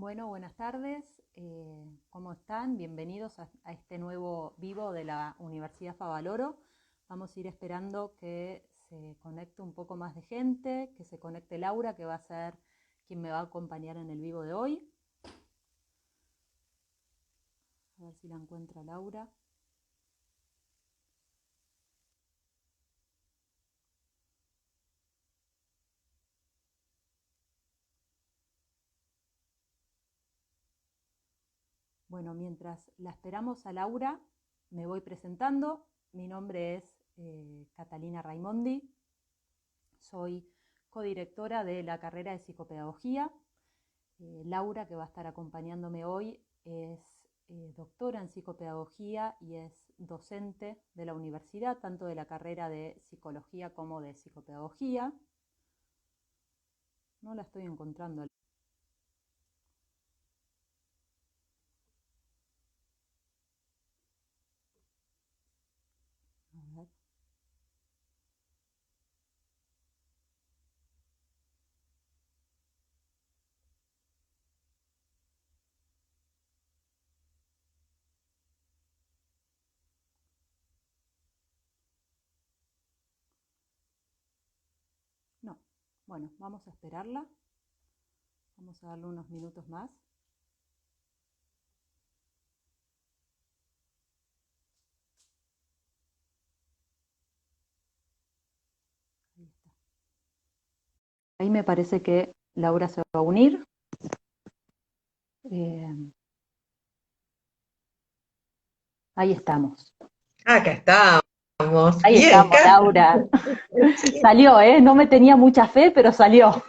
Bueno, buenas tardes. ¿Cómo están? Bienvenidos a este nuevo vivo de la Universidad Favaloro. Vamos a ir esperando que se conecte un poco más de gente, que se conecte Laura, que va a ser quien me va a acompañar en el vivo de hoy. A ver si la encuentra Laura. Bueno, mientras la esperamos a Laura, me voy presentando. Mi nombre es Catalina Raimondi. Soy codirectora de la carrera de psicopedagogía. Laura, que va a estar acompañándome hoy, es doctora en psicopedagogía y es docente de la universidad, tanto de la carrera de psicología como de psicopedagogía. No la estoy encontrando. A ver. No, bueno, vamos a esperarla. Vamos a darle unos minutos más. Ahí está. Ahí me parece que Laura se va a unir. Ahí estamos. Acá estamos. Ahí Bien, estamos, Laura. sí. Salió, no me tenía mucha fe, pero salió.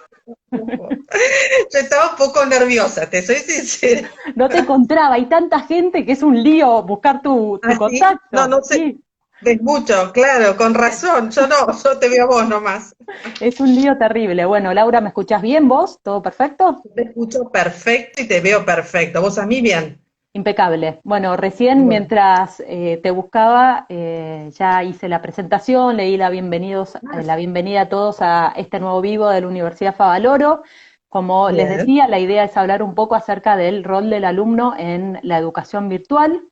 Yo estaba un poco nerviosa, te soy sincera. No te encontraba, hay tanta gente que es un lío buscar tu ¿Así? No, contacto. no sé. Sí, Ves mucho, claro, con razón. Yo no, yo te veo a vos nomás. es un lío terrible. Bueno, Laura, ¿me escuchás bien vos? ¿Todo perfecto? Te escucho perfecto y te veo perfecto. ¿Vos a mí bien? Impecable. Bueno, recién Bueno. mientras te buscaba, ya hice la presentación, leí Ah, la bienvenida a todos a este nuevo vivo de la Universidad Favaloro. Como les bien. decía, la idea es hablar un poco acerca del rol del alumno en la educación virtual.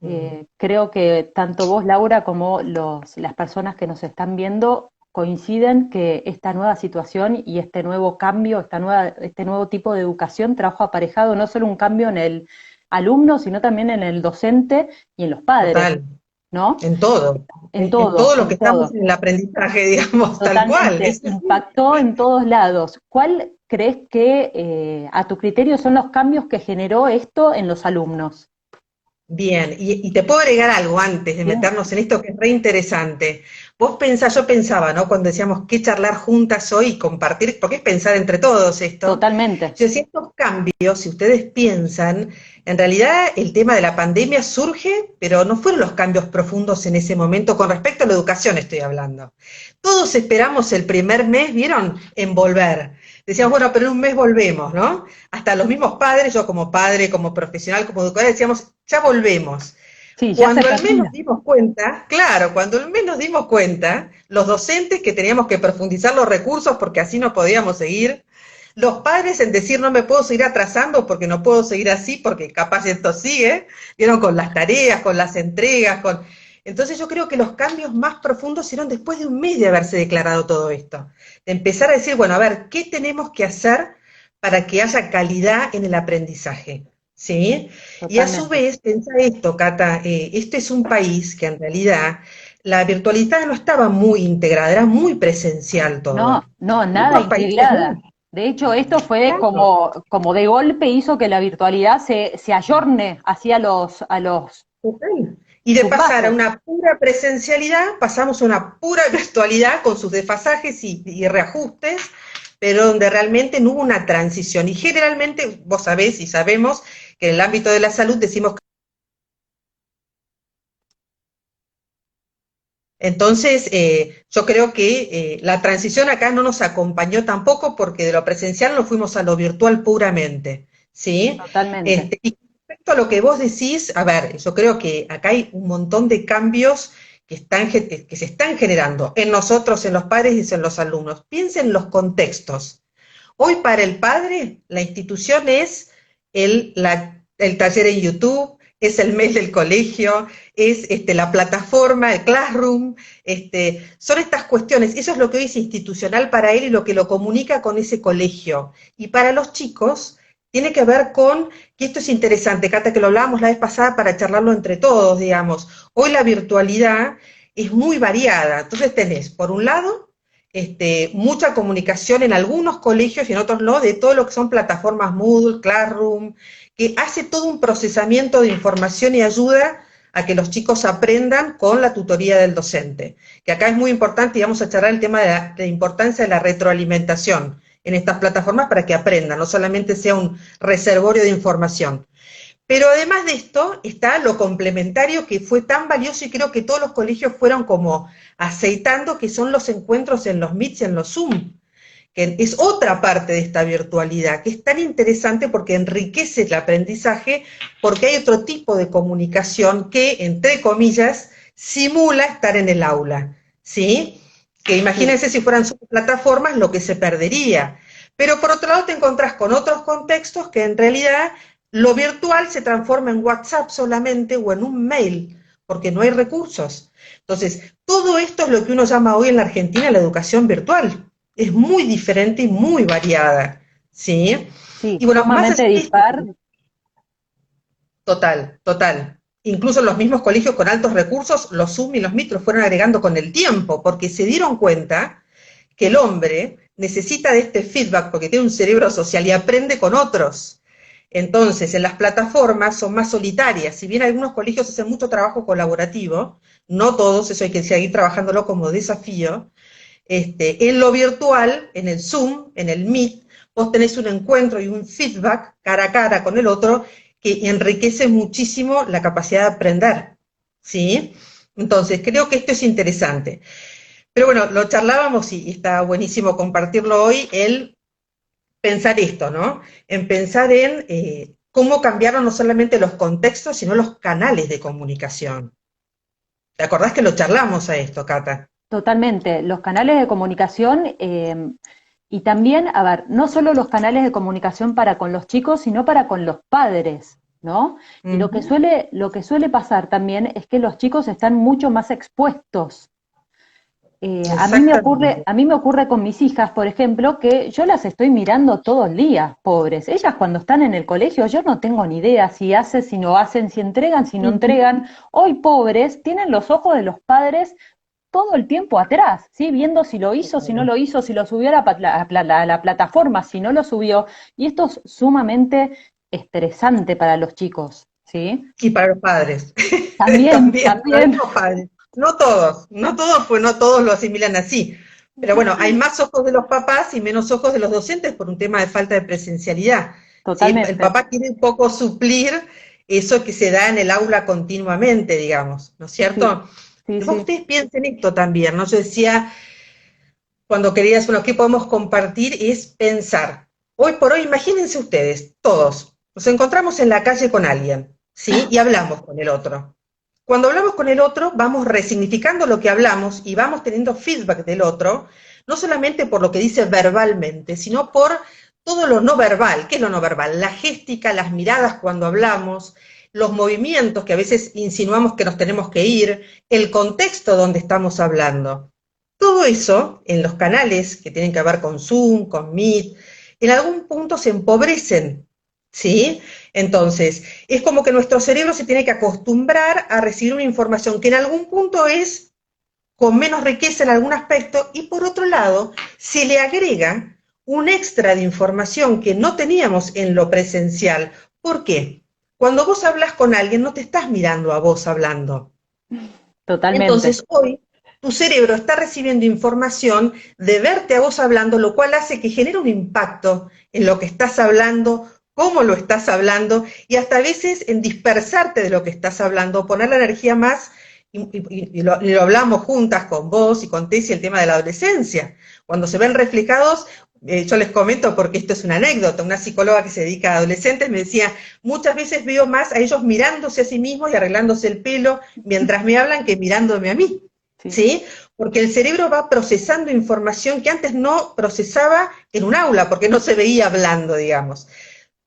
Mm. Creo que tanto vos, Laura, como las personas que nos están viendo coinciden que esta nueva situación y este nuevo cambio, este nuevo tipo de educación trajo aparejado no solo un cambio en el alumno, sino también en el docente y en los padres, Total, ¿no? en todo. En En todo lo que en estamos todo. en el aprendizaje, digamos, tal cual. Totalmente, Es así. impactó en todos lados. ¿Cuál crees que, a tu criterio, son los cambios que generó esto en los alumnos? Bien, y te puedo agregar algo antes de Bien, meternos en esto que es re interesante. Vos pensás, yo pensaba, ¿no? Cuando decíamos qué charlar juntas hoy y compartir, porque es pensar entre todos esto. totalmente. Yo decía, estos cambios, si ustedes piensan, en realidad el tema de la pandemia surge, pero no fueron los cambios profundos en ese momento, con respecto a la educación estoy hablando. Todos esperamos el primer mes, ¿vieron? En volver. Decíamos, bueno, pero en un mes volvemos, ¿no? Hasta los mismos padres, yo como padre, como profesional, como educadora, decíamos, ya volvemos. Sí, ya se Cuando al mes nos termina. dimos cuenta, claro, cuando al mes nos dimos cuenta, los docentes que teníamos que profundizar los recursos porque así no podíamos seguir, los padres en decir no me puedo seguir atrasando porque no puedo seguir así porque capaz esto sigue, vieron con las tareas, con las entregas, con... Entonces yo creo que los cambios más profundos se dieron después de un mes de haberse declarado todo esto, de empezar a decir, bueno, a ver, ¿qué tenemos que hacer para que haya calidad en el aprendizaje? ¿Sí? Y a su Totalmente. vez, pensá esto, Cata, este es un país que en realidad la virtualidad no estaba muy integrada, era muy presencial No, todo. no, nada Otros países integrada. no. De hecho, esto fue Claro, como de golpe hizo que la virtualidad se ayorne hacia total. Y de sus pasar a bases. una pura presencialidad, pasamos a una pura virtualidad con sus desfasajes y reajustes, pero donde realmente no hubo una transición. Y generalmente, vos sabés y sabemos que en el ámbito de la salud decimos. Entonces, yo creo que la transición acá no nos acompañó tampoco porque de lo presencial nos fuimos a lo virtual puramente, ¿sí? Totalmente. Y respecto a lo que vos decís, a ver, yo creo que acá hay un montón de cambios que se están generando en nosotros, en los padres y en los alumnos. Piensen en los contextos. Hoy para el padre la institución es el taller en YouTube, es el mail del colegio, es la plataforma, el Classroom, son estas cuestiones, eso es lo que hoy es institucional para él y lo que lo comunica con ese colegio. Y para los chicos tiene que ver con, que esto es interesante, Cata, que lo hablábamos la vez pasada para charlarlo entre todos, digamos, hoy la virtualidad es muy variada, entonces tenés, por un lado, mucha comunicación en algunos colegios y en otros no, de todo lo que son plataformas Moodle, Classroom, que hace todo un procesamiento de información y ayuda a que los chicos aprendan con la tutoría del docente. Que acá es muy importante y vamos a charlar el tema de la importancia de la retroalimentación en estas plataformas para que aprendan, no solamente sea un reservorio de información. Pero además de esto está lo complementario que fue tan valioso y creo que todos los colegios fueron como aceitando, que son los encuentros en los Meets y en los Zoom, que es otra parte de esta virtualidad, que es tan interesante porque enriquece el aprendizaje, porque hay otro tipo de comunicación que, entre comillas, simula estar en el aula, ¿sí? Que imagínense si fueran sus plataformas lo que se perdería. Pero por otro lado te encontrás con otros contextos que en realidad lo virtual se transforma en WhatsApp solamente o en un mail, porque no hay recursos. Entonces, todo esto es lo que uno llama hoy en la Argentina la educación virtual. Es muy diferente y muy variada, ¿sí? Sí, Y bueno, más sumamente allá de esto, dispar. total, total. Incluso los mismos colegios con altos recursos, los Zoom y los Meet los fueron agregando con el tiempo, porque se dieron cuenta que el hombre necesita de este feedback porque tiene un cerebro social y aprende con otros. Entonces, en las plataformas son más solitarias. Si bien algunos colegios hacen mucho trabajo colaborativo, no todos, eso hay que seguir trabajándolo como desafío. En lo virtual, en el Zoom, en el Meet, vos tenés un encuentro y un feedback cara a cara con el otro que enriquece muchísimo la capacidad de aprender, ¿sí? Entonces, creo que esto es interesante. Pero bueno, lo charlábamos y está buenísimo compartirlo hoy, el pensar esto, ¿no? En pensar en cómo cambiaron no solamente los contextos, sino los canales de comunicación. ¿Te acordás que lo charlamos a esto, Cata? Totalmente, los canales de comunicación y también, a ver, no solo los canales de comunicación para con los chicos, sino para con los padres, ¿no? Y Ujú. lo que suele pasar también es que los chicos están mucho más expuestos. Exactamente. A mí me ocurre con mis hijas, por ejemplo, que yo las estoy mirando todo el día, pobres. Ellas cuando están en el colegio, yo no tengo ni idea si hacen, si no hacen, si entregan, si no Ujú. entregan. Hoy, pobres, tienen los ojos de los padres todo el tiempo atrás, ¿sí? Viendo si lo hizo, si no lo hizo, si lo subió a la plataforma, si no lo subió. Y esto es sumamente estresante para los chicos, ¿sí? Y para los padres, También, también, para también, los padres. No todos, no todos, pues no todos lo asimilan así. Pero bueno, hay más ojos de los papás y menos ojos de los docentes por un tema de falta de presencialidad. ¿Sí? El totalmente. papá quiere un poco suplir eso que se da en el aula continuamente, digamos, ¿no es Sí, cierto? sí, Vos sí. ustedes piensen esto también, ¿no? Yo decía, cuando querías, bueno, ¿qué podemos compartir? Es pensar. Hoy por hoy, imagínense ustedes, todos, nos encontramos en la calle con alguien, ¿sí? Y hablamos con el otro. Cuando hablamos con el otro, vamos resignificando lo que hablamos y vamos teniendo feedback del otro, no solamente por lo que dice verbalmente, sino por todo lo no verbal. ¿Qué es lo no verbal? La géstica, las miradas cuando hablamos, los movimientos que a veces insinuamos que nos tenemos que ir, el contexto donde estamos hablando. Todo eso, en los canales que tienen que ver con Zoom, con Meet, en algún punto se empobrecen, ¿sí? Entonces, es como que nuestro cerebro se tiene que acostumbrar a recibir una información que en algún punto es con menos riqueza en algún aspecto y por otro lado se le agrega un extra de información que no teníamos en lo presencial. ¿Por qué? Cuando vos hablas con alguien no te estás mirando a vos hablando. Totalmente. Entonces, hoy tu cerebro está recibiendo información de verte a vos hablando, lo cual hace que genere un impacto en lo que estás hablando, cómo lo estás hablando, y hasta a veces en dispersarte de lo que estás hablando, poner la energía más, y lo hablamos juntas con vos y con Tessy, el tema de la adolescencia. Cuando se ven reflejados, yo les comento porque esto es una anécdota, una psicóloga que se dedica a adolescentes me decía, muchas veces veo más a ellos mirándose a sí mismos y arreglándose el pelo mientras me hablan que mirándome a mí, Sí. ¿sí? Porque el cerebro va procesando información que antes no procesaba en un aula, porque no se veía hablando, digamos.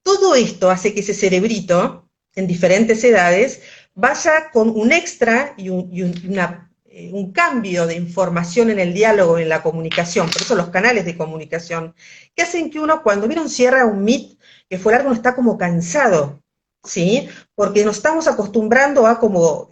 Todo esto hace que ese cerebrito, en diferentes edades, vaya con un extra y un cambio de información en el diálogo, en la comunicación, por eso los canales de comunicación, que hacen que uno cuando mira un cierre, un Meet, que fue largo, uno está como cansado, ¿sí? Porque nos estamos acostumbrando a como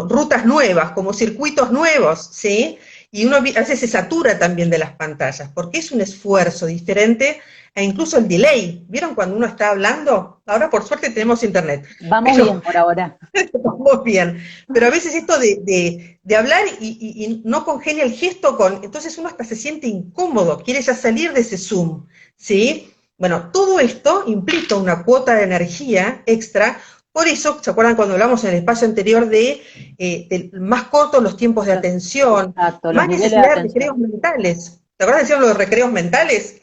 rutas nuevas, como circuitos nuevos, ¿sí? Y uno a veces se satura también de las pantallas, porque es un esfuerzo diferente, e incluso el delay. ¿Vieron cuando uno está hablando? Ahora por suerte tenemos internet, Vamos pero bien por ahora. vamos bien. Pero a veces esto de hablar y no congenia el gesto con, entonces uno hasta se siente incómodo, quiere ya salir de ese Zoom, ¿sí? Bueno, todo esto implica una cuota de energía extra. Por eso, ¿se acuerdan cuando hablamos en el espacio anterior de más cortos los tiempos de atención, Exacto, los más niveles de necesidad de atención. recreos mentales? ¿Te acuerdas de decir lo de recreos mentales?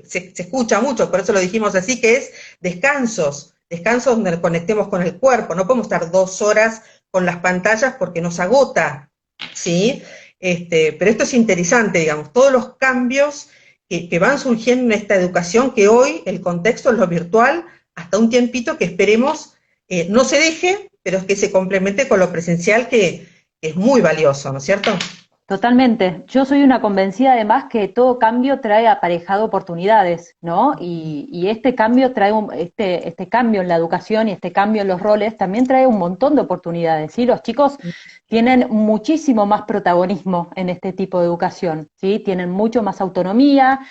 Se escucha mucho, por eso lo dijimos así, que es descansos donde conectemos con el cuerpo. No podemos estar 2 horas con las pantallas porque nos agota, ¿sí? Pero esto es interesante, digamos, todos los cambios que van surgiendo en esta educación, que hoy el contexto es lo virtual, hasta un tiempito que esperemos no se deje, pero es que se complemente con lo presencial, que es muy valioso, ¿no es cierto? Totalmente. Yo soy una convencida además que todo cambio trae aparejado oportunidades, ¿no? Y este cambio trae este cambio en la educación y este cambio en los roles también trae un montón de oportunidades, ¿sí? Los chicos tienen muchísimo más protagonismo en este tipo de educación, ¿sí? Tienen mucho más autonomía,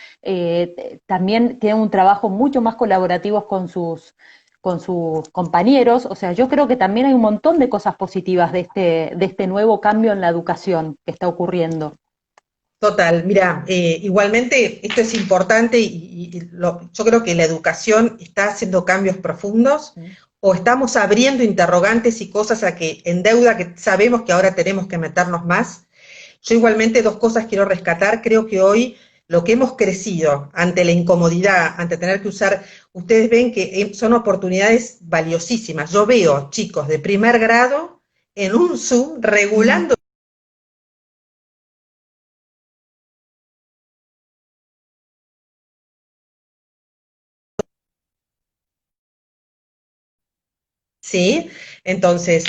también tienen un trabajo mucho más colaborativo con sus compañeros. O sea, yo creo que también hay un montón de cosas positivas de este nuevo cambio en la educación que está ocurriendo. Total, mira, igualmente esto es importante yo creo que la educación está haciendo cambios profundos o estamos abriendo interrogantes y cosas a que en deuda que sabemos que ahora tenemos que meternos más. Yo igualmente 2 cosas quiero rescatar. Creo que hoy lo que hemos crecido ante la incomodidad, ante tener que usar, ustedes ven que son oportunidades valiosísimas. Yo veo chicos de primer grado en un Zoom regulando. ¿Sí? Entonces,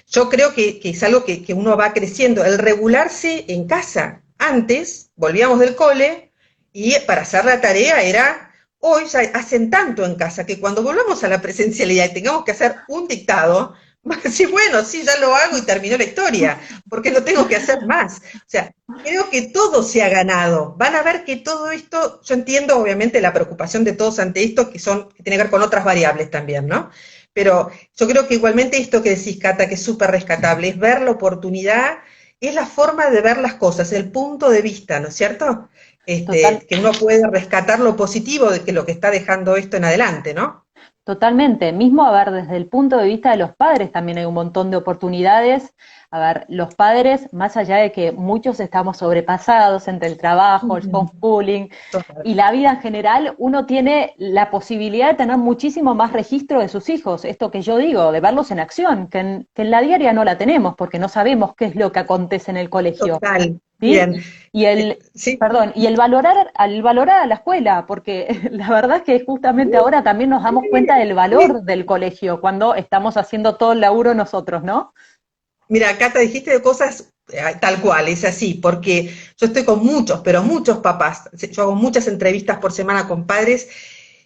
yo creo que es algo que uno va creciendo, el regularse en casa. Antes, volvíamos del cole y para hacer la tarea era, hoy ya hacen tanto en casa que cuando volvamos a la presencialidad y tengamos que hacer un dictado, sí, bueno, sí, ya lo hago y terminó la historia, porque no tengo que hacer más. O sea, creo que todo se ha ganado. Van a ver que todo esto, yo entiendo obviamente la preocupación de todos ante esto, que tiene que ver con otras variables también, ¿no? Pero yo creo que igualmente esto que decís, Cata, que es súper rescatable, es ver la oportunidad, es la forma de ver las cosas, el punto de vista, ¿no es cierto? Total, Que uno puede rescatar lo positivo de que lo que está dejando esto en adelante, ¿no? Totalmente, mismo a ver, desde el punto de vista de los padres también hay un montón de oportunidades. A ver, los padres, más allá de que muchos estamos sobrepasados entre el trabajo, el homeschooling Total, y la vida en general, uno tiene la posibilidad de tener muchísimo más registro de sus hijos, esto que yo digo, de verlos en acción, que en la diaria no la tenemos porque no sabemos qué es lo que acontece en el colegio. total, ¿Sí? bien. Y el, Sí, perdón, y al valorar a la escuela, porque la verdad es que justamente ahora también nos damos cuenta del valor del colegio cuando estamos haciendo todo el laburo nosotros, ¿no? mira, Cata, dijiste de cosas tal cual, es así, porque yo estoy con muchos, pero muchos papás, yo hago muchas entrevistas por semana con padres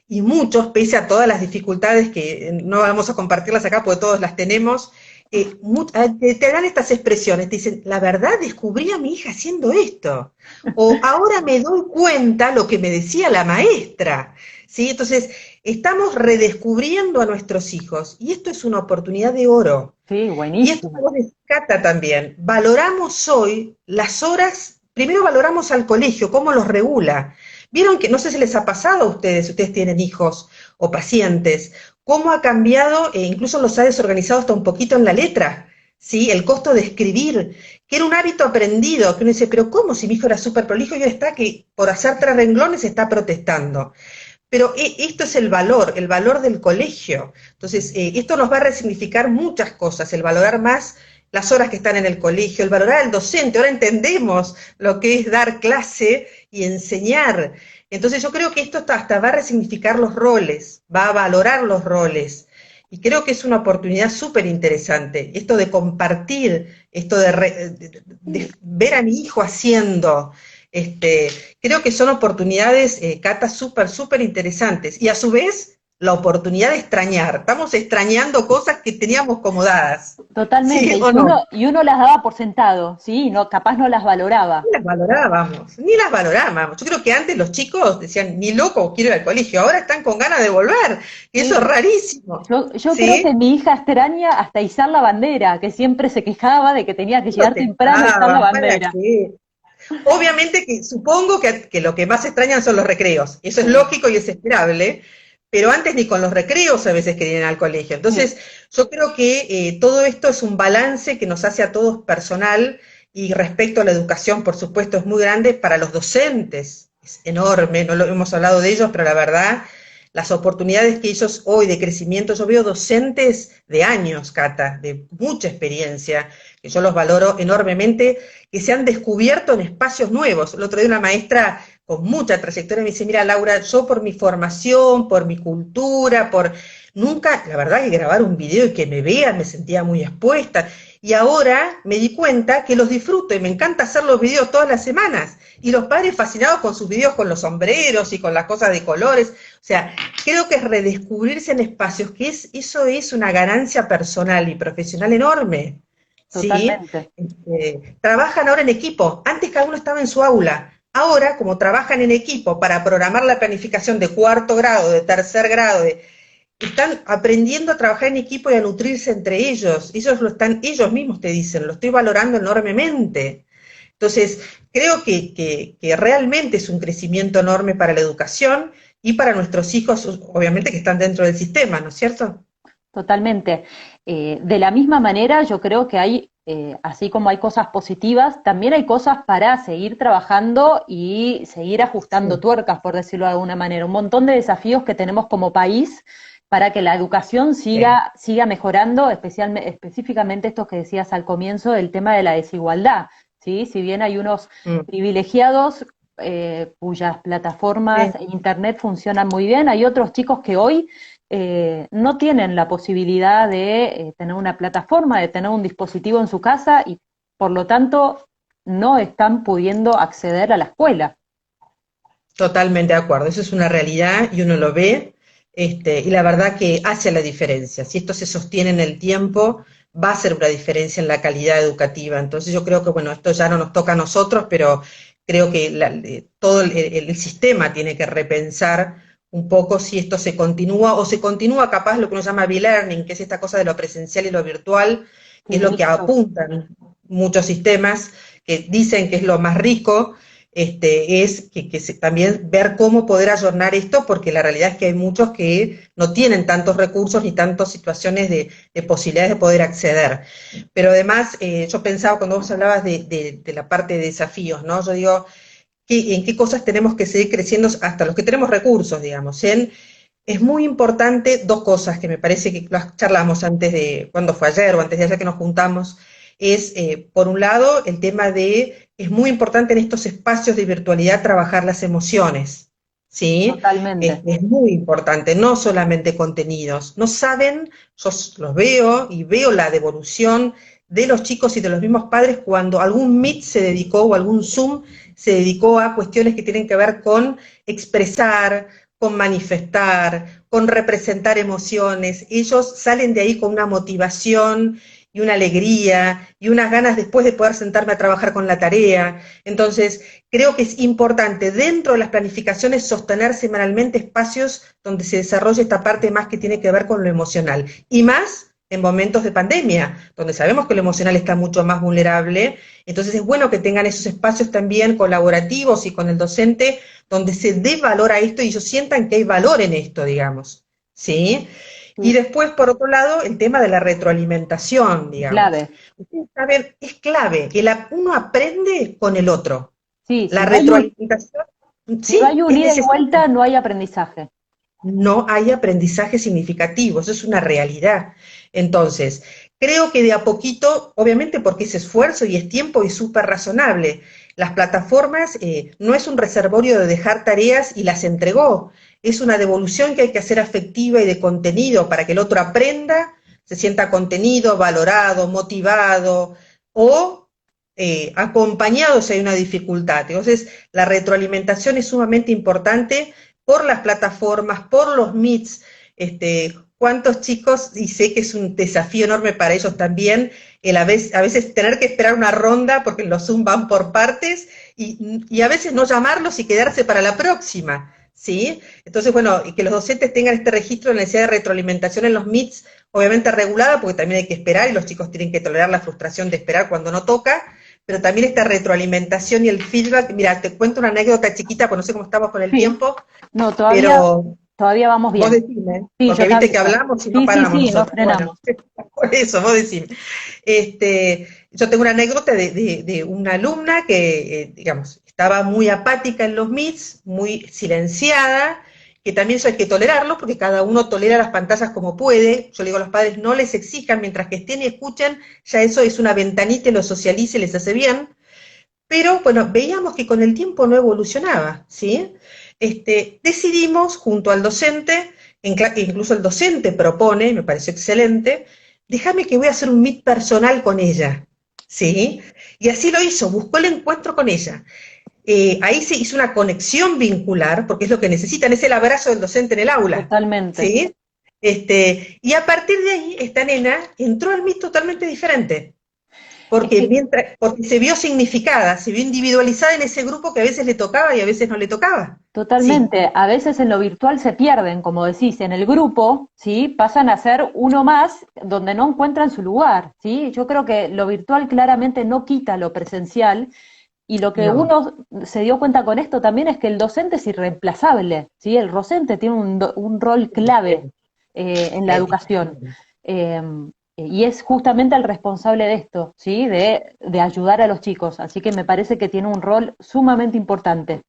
y muchos, pese a todas las dificultades que no vamos a compartirlas acá porque todos las tenemos, te dan estas expresiones, te dicen, la verdad descubrí a mi hija haciendo esto, o ahora me doy cuenta lo que me decía la maestra, ¿sí? Entonces, estamos redescubriendo a nuestros hijos y esto es una oportunidad de oro. Sí, Y esto que buenísimo. vos rescata también, valoramos hoy las horas, primero valoramos al colegio, cómo los regula. Vieron que, no sé si les ha pasado a ustedes, si ustedes tienen hijos o pacientes, cómo ha cambiado, e incluso los ha desorganizado hasta un poquito en la letra, ¿sí? El costo de escribir, que era un hábito aprendido, que uno dice, pero ¿cómo si mi hijo era súper prolijo y ahora está que por hacer 3 renglones está protestando? Pero esto es el valor del colegio. Entonces, esto nos va a resignificar muchas cosas, el valorar más las horas que están en el colegio, el valorar al docente. Ahora entendemos lo que es dar clase y enseñar. Entonces yo creo que esto hasta va a resignificar los roles, va a valorar los roles. Y creo que es una oportunidad súper interesante, esto de compartir, esto de ver a mi hijo haciendo. Creo que son oportunidades, Cata, súper, súper interesantes. Y a su vez, la oportunidad de extrañar. Estamos extrañando cosas que teníamos como dadas. Totalmente, ¿Sí o no? y uno las daba por sentado, ¿sí? No, capaz no las valoraba. Ni las valorábamos, ni las valorábamos. Yo creo que antes los chicos decían, ni loco quiero ir al colegio, ahora están con ganas de volver, y eso es Sí. rarísimo. Yo creo ¿Sí? que mi hija extraña hasta izar la bandera, que siempre se quejaba de que tenía que llegar temprano a izar la Protestaban, ¿para bandera. qué? Obviamente que supongo que lo que más extrañan son los recreos, eso es Sí, lógico y es esperable, pero antes ni con los recreos a veces querían ir al colegio. sí, Entonces, yo creo que todo esto es un balance que nos hace a todos personal y respecto a la educación, por supuesto, es muy grande para los docentes, es enorme, no lo hemos hablado de ellos, pero la verdad, las oportunidades que ellos hoy de crecimiento, yo veo docentes de años, Cata, de mucha experiencia, que yo los valoro enormemente, que se han descubierto en espacios nuevos. El otro día una maestra con mucha trayectoria me dice, mira Laura, yo por mi formación, por mi cultura, nunca, la verdad que grabar un video y que me vean, me sentía muy expuesta, y ahora me di cuenta que los disfruto y me encanta hacer los videos todas las semanas, y los padres fascinados con sus videos con los sombreros y con las cosas de colores, o sea, creo que es redescubrirse en espacios, eso es una ganancia personal y profesional enorme. ¿Sí? totalmente. Trabajan ahora en equipo. Antes cada uno estaba en su aula. Ahora, como trabajan en equipo para programar la planificación de cuarto grado, de tercer grado, están aprendiendo a trabajar en equipo y a nutrirse entre ellos. Ellos mismos te dicen, lo estoy valorando enormemente. Entonces, creo que realmente es un crecimiento enorme para la educación y para nuestros hijos, obviamente que están dentro del sistema, ¿no es cierto? Totalmente. De la misma manera, yo creo que hay, así como hay cosas positivas, también hay cosas para seguir trabajando y seguir ajustando Sí, tuercas, por decirlo de alguna manera. Un montón de desafíos que tenemos como país para que la educación sí. siga mejorando, específicamente estos que decías al comienzo, el tema de la desigualdad, ¿sí? Si bien hay unos Mm, privilegiados cuyas plataformas sí. e internet funcionan muy bien, hay otros chicos que hoy no tienen la posibilidad de tener una plataforma, de tener un dispositivo en su casa y por lo tanto no están pudiendo acceder a la escuela. Totalmente de acuerdo, eso es una realidad y uno lo ve, y la verdad que hace la diferencia. Si esto se sostiene en el tiempo, va a ser una diferencia en la calidad educativa. Entonces yo creo que, bueno, esto ya no nos toca a nosotros, pero creo que todo el sistema tiene que repensar un poco si esto se continúa o se continúa capaz lo que uno llama B-learning, que es esta cosa de lo presencial y lo virtual, que es lo Sí, que apuntan muchos sistemas que dicen que es lo más rico, es también ver cómo poder ayornar esto, porque la realidad es que hay muchos que no tienen tantos recursos ni tantas situaciones de posibilidades de poder acceder. Pero además, yo pensaba cuando vos hablabas de la parte de desafíos, ¿no? Yo digo, en qué cosas tenemos que seguir creciendo hasta los que tenemos recursos, digamos. Es muy importante dos cosas que me parece que las charlamos antes de, cuando fue ayer o antes de ayer que nos juntamos, es, por un lado, el tema es muy importante en estos espacios de virtualidad trabajar las emociones, ¿sí? totalmente. Es muy importante, no solamente contenidos. No saben, yo los veo y veo la devolución de los chicos y de los mismos padres cuando algún Meet se dedicó o algún Zoom se dedicó a cuestiones que tienen que ver con expresar, con manifestar, con representar emociones. Ellos salen de ahí con una motivación y una alegría y unas ganas después de poder sentarme a trabajar con la tarea. Entonces, creo que es importante dentro de las planificaciones sostener semanalmente espacios donde se desarrolle esta parte más que tiene que ver con lo emocional. Y más en momentos de pandemia, donde sabemos que lo emocional está mucho más vulnerable. Entonces es bueno que tengan esos espacios también colaborativos y con el docente donde se dé valor a esto y ellos sientan que hay valor en esto, digamos, ¿sí? Y Sí, después, por otro lado, el tema de la retroalimentación, digamos. clave. Ustedes saben, es clave, que uno aprende con el otro. Sí, La retroalimentación, si no sí, hay un es ida y necesaria. vuelta, no hay aprendizaje. No hay aprendizaje significativo, eso es una realidad. Entonces, Creo que de a poquito, obviamente porque es esfuerzo y es tiempo y súper razonable. Las plataformas no es un reservorio de dejar tareas y las entregó, es una devolución que hay que hacer afectiva y de contenido para que el otro aprenda, se sienta contenido, valorado, motivado o acompañado si hay una dificultad. Entonces, la retroalimentación es sumamente importante por las plataformas, por los Meets, cuántos chicos, y sé que es un desafío enorme para ellos también, a veces tener que esperar una ronda porque los Zoom van por partes y a veces no llamarlos y quedarse para la próxima, ¿sí? Entonces, bueno, y que los docentes tengan este registro de necesidad de retroalimentación en los Meets, obviamente regulada, porque también hay que esperar y los chicos tienen que tolerar la frustración de esperar cuando no toca, pero también esta retroalimentación y el feedback. Mira, te cuento una anécdota chiquita, pues no sé cómo estamos con el Sí, tiempo, no, pero todavía vamos vos bien. decime, Sí, yo porque te viste que aviso. hablamos y no Sí, sí, paramos sí, no nosotros. Bueno, frenamos. por eso, vos decime. Yo tengo una anécdota de una alumna que, digamos, estaba muy apática en los Meets, muy silenciada, que también eso hay que tolerarlo, porque cada uno tolera las pantallas como puede. Yo le digo a los padres, no les exijan, mientras que estén y escuchen, ya eso es una ventanita y lo socialice y les hace bien. Pero bueno, veíamos que con el tiempo no evolucionaba, ¿sí? Decidimos junto al docente, incluso el docente propone, me pareció excelente, déjame que voy a hacer un meet personal con ella, ¿sí? Y así lo hizo, buscó el encuentro con ella. Ahí se hizo una conexión vincular, porque es lo que necesitan, es el abrazo del docente en el aula, Totalmente. ¿sí? Y a partir de ahí, esta nena entró al meet totalmente diferente, Es que porque se vio significada, se vio individualizada en ese grupo que a veces le tocaba y a veces no le tocaba. Sí, totalmente, a veces en lo virtual se pierden, como decís, en el grupo, ¿sí? Pasan a ser uno más donde no encuentran su lugar, ¿sí? Yo creo que lo virtual claramente no quita lo presencial y lo que no, uno se dio cuenta con esto también es que el docente es irreemplazable, ¿sí? El docente tiene un rol clave en la educación. Eh, y es justamente el responsable de esto, ¿sí? De ayudar a los chicos. Así que me parece que tiene un rol sumamente importante.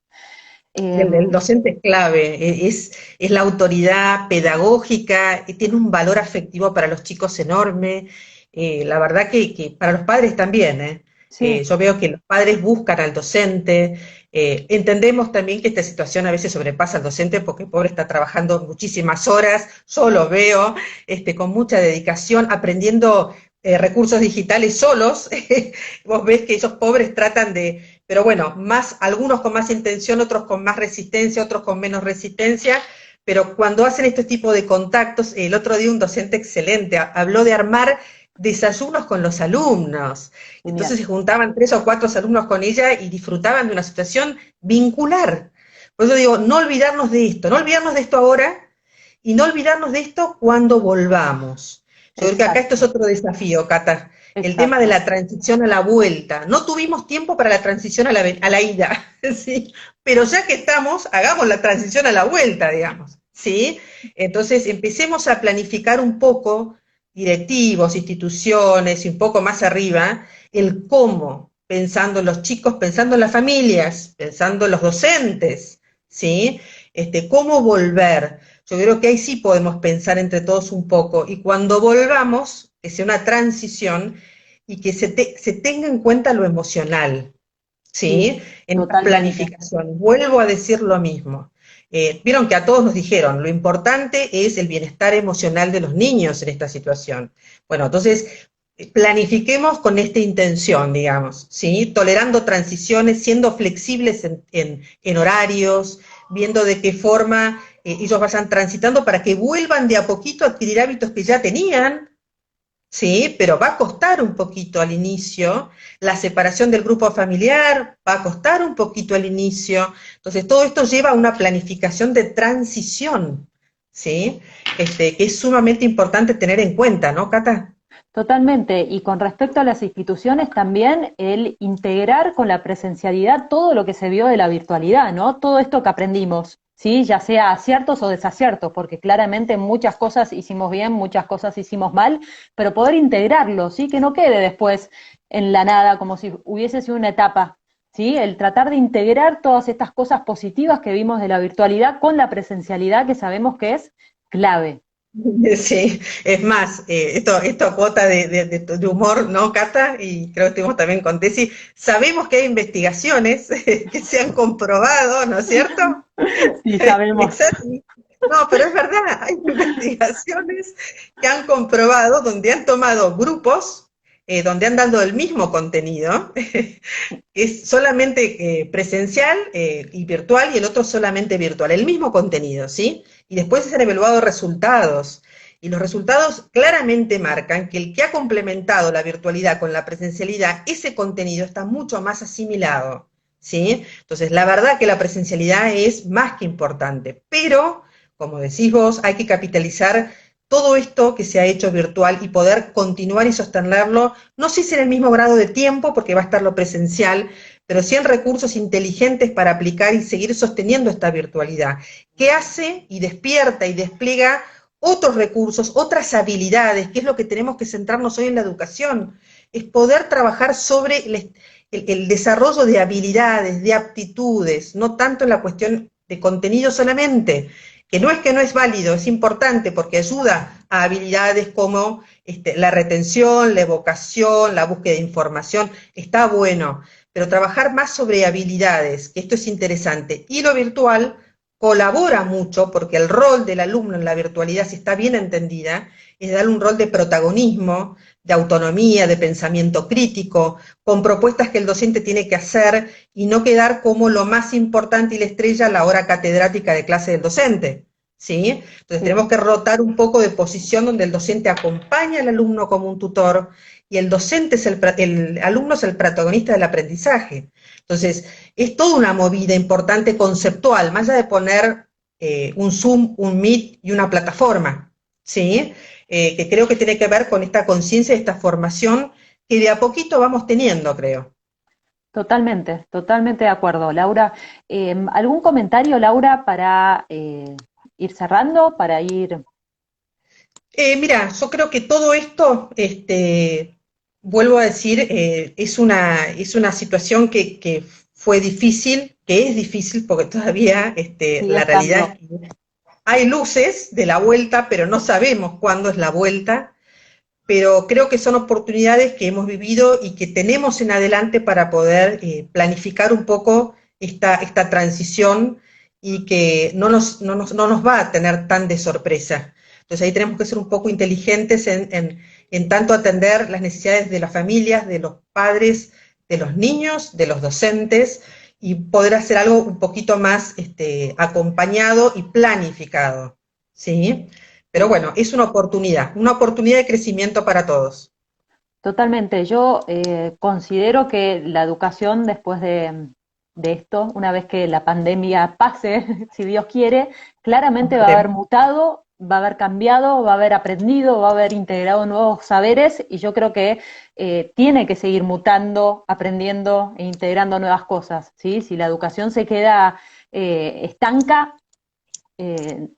Eh, el docente es clave, es la autoridad pedagógica, tiene un valor afectivo para los chicos enorme. La verdad que para los padres también, ¿eh? sí, Yo veo que los padres buscan al docente. Entendemos también que esta situación a veces sobrepasa al docente porque el pobre está trabajando muchísimas horas, yo lo veo, con mucha dedicación, aprendiendo recursos digitales solos. Vos ves que esos pobres tratan de, pero bueno, algunos con más intención, otros con más resistencia, otros con menos resistencia, pero cuando hacen este tipo de contactos, el otro día un docente excelente habló de armar desayunos con los alumnos. Entonces genial. se juntaban 3 o 4 alumnos con ella y disfrutaban de una situación vincular. Por eso digo, no olvidarnos de esto, no olvidarnos de esto ahora y no olvidarnos de esto cuando volvamos. Yo creo que acá esto es Exacto, otro desafío, Cata, el tema de exacto. la transición a la vuelta. No tuvimos tiempo para la transición a la ida, ¿sí? Pero ya que estamos, hagamos la transición a la vuelta, digamos, ¿sí? Entonces empecemos a planificar un poco, directivos, instituciones y un poco más arriba, el cómo, pensando en los chicos, pensando en las familias, pensando en los docentes, ¿sí? Cómo volver. Yo creo que ahí sí podemos pensar entre todos un poco y cuando volvamos, que sea una transición y que se tenga en cuenta lo emocional, Sí, ¿sí? En la totalmente. planificación. Vuelvo a decir lo mismo. Vieron que a todos nos dijeron, lo importante es el bienestar emocional de los niños en esta situación. Bueno, entonces planifiquemos con esta intención, digamos, ¿sí? Tolerando transiciones, siendo flexibles en horarios, viendo de qué forma ellos vayan transitando para que vuelvan de a poquito a adquirir hábitos que ya tenían, ¿sí? Pero va a costar un poquito al inicio, la separación del grupo familiar va a costar un poquito al inicio, entonces todo esto lleva a una planificación de transición, ¿sí? Que es sumamente importante tener en cuenta, ¿no, Cata? Totalmente. Y con respecto a las instituciones, también el integrar con la presencialidad todo lo que se vio de la virtualidad, ¿no? Todo esto que aprendimos, ¿sí? Ya sea aciertos o desaciertos, porque claramente muchas cosas hicimos bien, muchas cosas hicimos mal, pero poder integrarlo, ¿sí? Que no quede después en la nada, como si hubiese sido una etapa, ¿sí? El tratar de integrar todas estas cosas positivas que vimos de la virtualidad con la presencialidad que sabemos que es clave. Sí, es más, esto cuota de humor, ¿no, Cata? Y creo que estuvimos también con Tessy. Sabemos que hay investigaciones que se han comprobado, ¿no es cierto? Sí, sabemos. Es así. No, pero es verdad, hay investigaciones que han comprobado donde han tomado grupos, donde han dado el mismo contenido, es solamente presencial y virtual y el otro solamente virtual, el mismo contenido, ¿sí? Y después se han evaluado resultados. Y los resultados claramente marcan que el que ha complementado la virtualidad con la presencialidad, ese contenido está mucho más asimilado, ¿sí? Entonces, la verdad que la presencialidad es más que importante, pero, como decís vos, hay que capitalizar todo esto que se ha hecho virtual y poder continuar y sostenerlo, no sé si en el mismo grado de tiempo, porque va a estar lo presencial, pero sí en recursos inteligentes para aplicar y seguir sosteniendo esta virtualidad, que hace y despierta y despliega otros recursos, otras habilidades, que es lo que tenemos que centrarnos hoy en la educación, es poder trabajar sobre el desarrollo de habilidades, de aptitudes, no tanto en la cuestión de contenido solamente, que no es válido, es importante porque ayuda a habilidades como la retención, la evocación, la búsqueda de información, está bueno, pero trabajar más sobre habilidades, que esto es interesante, y lo virtual colabora mucho porque el rol del alumno en la virtualidad, si está bien entendida, es darle un rol de protagonismo, de autonomía, de pensamiento crítico, con propuestas que el docente tiene que hacer y no quedar como lo más importante y la estrella a la hora catedrática de clase del docente. ¿Sí? Entonces Sí. tenemos que rotar un poco de posición donde el docente acompaña al alumno como un tutor y el docente es el alumno es el protagonista del aprendizaje. Entonces, es toda una movida importante conceptual, más allá de poner un Zoom, un Meet y una plataforma, ¿sí? Que creo que tiene que ver con esta conciencia, esta formación que de a poquito vamos teniendo, creo. Totalmente, totalmente de acuerdo. Laura, ¿algún comentario, Laura, para ir cerrando, para ir... Mira, yo creo que todo esto, vuelvo a decir, es una situación que fue difícil, que es difícil porque todavía Sigue la realidad estando? es que hay luces de la vuelta, pero no sabemos cuándo es la vuelta, pero creo que son oportunidades que hemos vivido y que tenemos en adelante para poder planificar un poco esta transición y que no nos va a tener tan de sorpresa. Entonces ahí tenemos que ser un poco inteligentes en tanto atender las necesidades de las familias, de los padres, de los niños, de los docentes y poder hacer algo un poquito más acompañado y planificado. ¿Sí? Pero Sí. bueno, es una oportunidad de crecimiento para todos. Totalmente. Yo considero que la educación después de esto, una vez que la pandemia pase, si Dios quiere, claramente va a haber Esperemos. mutado, va a haber cambiado, va a haber aprendido, va a haber integrado nuevos saberes y yo creo que tiene que seguir mutando, aprendiendo e integrando nuevas cosas, ¿sí? Si la educación se queda estanca,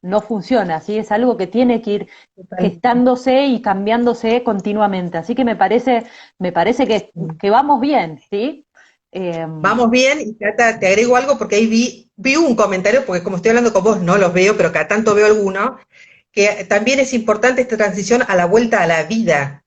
no funciona, ¿sí? Es algo que tiene que ir Total. gestándose y cambiándose continuamente. Así que me parece que vamos bien, ¿sí? Eh, Vamos bien, y Cata, te agrego algo porque ahí vi un comentario, porque como estoy hablando con vos no los veo, pero cada tanto veo alguno, que también es importante esta transición a la vuelta a la vida,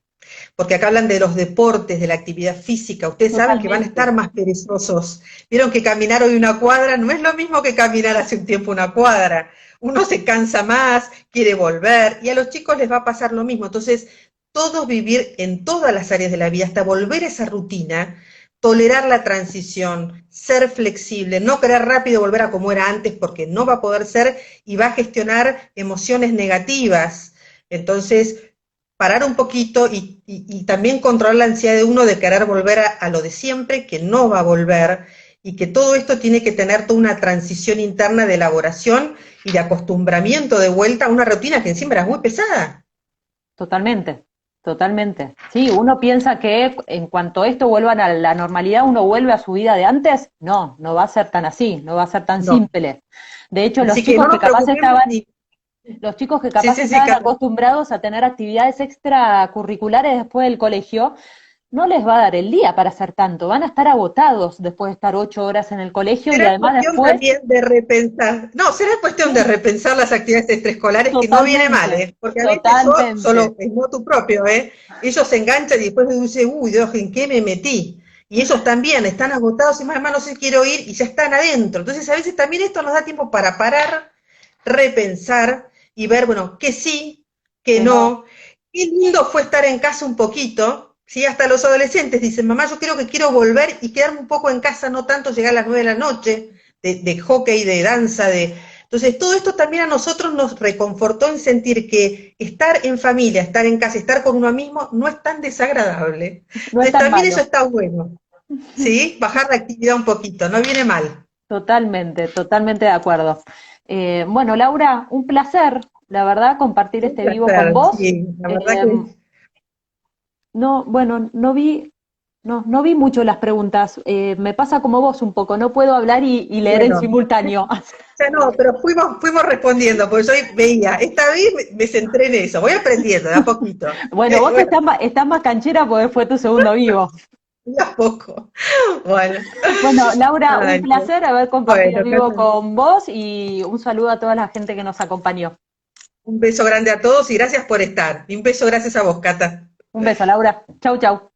porque acá hablan de los deportes, de la actividad física, ustedes saben que van a estar Totalmente. más perezosos. Vieron que caminar hoy una cuadra no es lo mismo que caminar hace un tiempo una cuadra. Uno se cansa más, quiere volver, y a los chicos les va a pasar lo mismo. Entonces, todos vivir en todas las áreas de la vida, hasta volver a esa rutina, tolerar la transición, ser flexible, no querer rápido volver a como era antes, porque no va a poder ser y va a gestionar emociones negativas. Entonces, parar un poquito y también controlar la ansiedad de uno de querer volver a lo de siempre, que no va a volver, y que todo esto tiene que tener toda una transición interna de elaboración y de acostumbramiento de vuelta a una rutina que encima era muy pesada. Totalmente, totalmente. Sí, uno piensa que en cuanto esto vuelva a la normalidad, uno vuelve a su vida de antes. No, no va a ser tan así, no va a ser tan No. simple. De hecho, Así que no nos preocupemos ni... los chicos que Sí, capaz sí, sí, estaban Cata. acostumbrados a tener actividades extracurriculares después del colegio, no les va a dar el día para hacer tanto, van a estar agotados después de estar 8 horas en el colegio y Será además cuestión después, también de repensar, no, será cuestión de repensar las actividades extraescolares, que no viene mal, totalmente, ¿eh? Porque a veces eso totalmente. solo es motu propio, ¿eh? Ellos se enganchan y después dicen, uy, Dios, ¿en qué me metí? Y ellos también están agotados y más, no sé, quiero ir, y ya están adentro. Entonces, a veces también esto nos da tiempo para parar, repensar y ver, bueno, que sí, que Que no, no. Qué lindo fue estar en casa un poquito, ¿sí? Hasta los adolescentes dicen, mamá, yo creo que quiero volver y quedarme un poco en casa, no tanto llegar a las 9 de la noche, de hockey, de danza, de... Entonces, todo esto también a nosotros nos reconfortó en sentir que estar en familia, estar en casa, estar con uno mismo, no es tan desagradable. no es Entonces, tan también eso malo. está bueno, ¿sí? Bajar la actividad un poquito, no viene mal. Totalmente, totalmente de acuerdo. Bueno, Laura, un placer, la verdad, compartir Un este vivo con placer, vos. sí, la verdad Eh, que... no, bueno, no vi mucho las preguntas. Me pasa como vos un poco, no puedo hablar y leer en Bueno, simultáneo. ya no, pero fuimos respondiendo, porque yo veía, esta vez me centré en eso, voy aprendiendo de a poquito. Bueno, vos Bueno, estás más canchera porque fue tu segundo vivo. de a poco. Bueno, Bueno, Laura, un ay, Dios. placer haber compartido el Bueno, vivo Cata, con vos y un saludo a toda la gente que nos acompañó. un beso grande a todos y gracias por estar. Y un beso gracias a vos, Cata. Un beso, Laura. Chau, chau.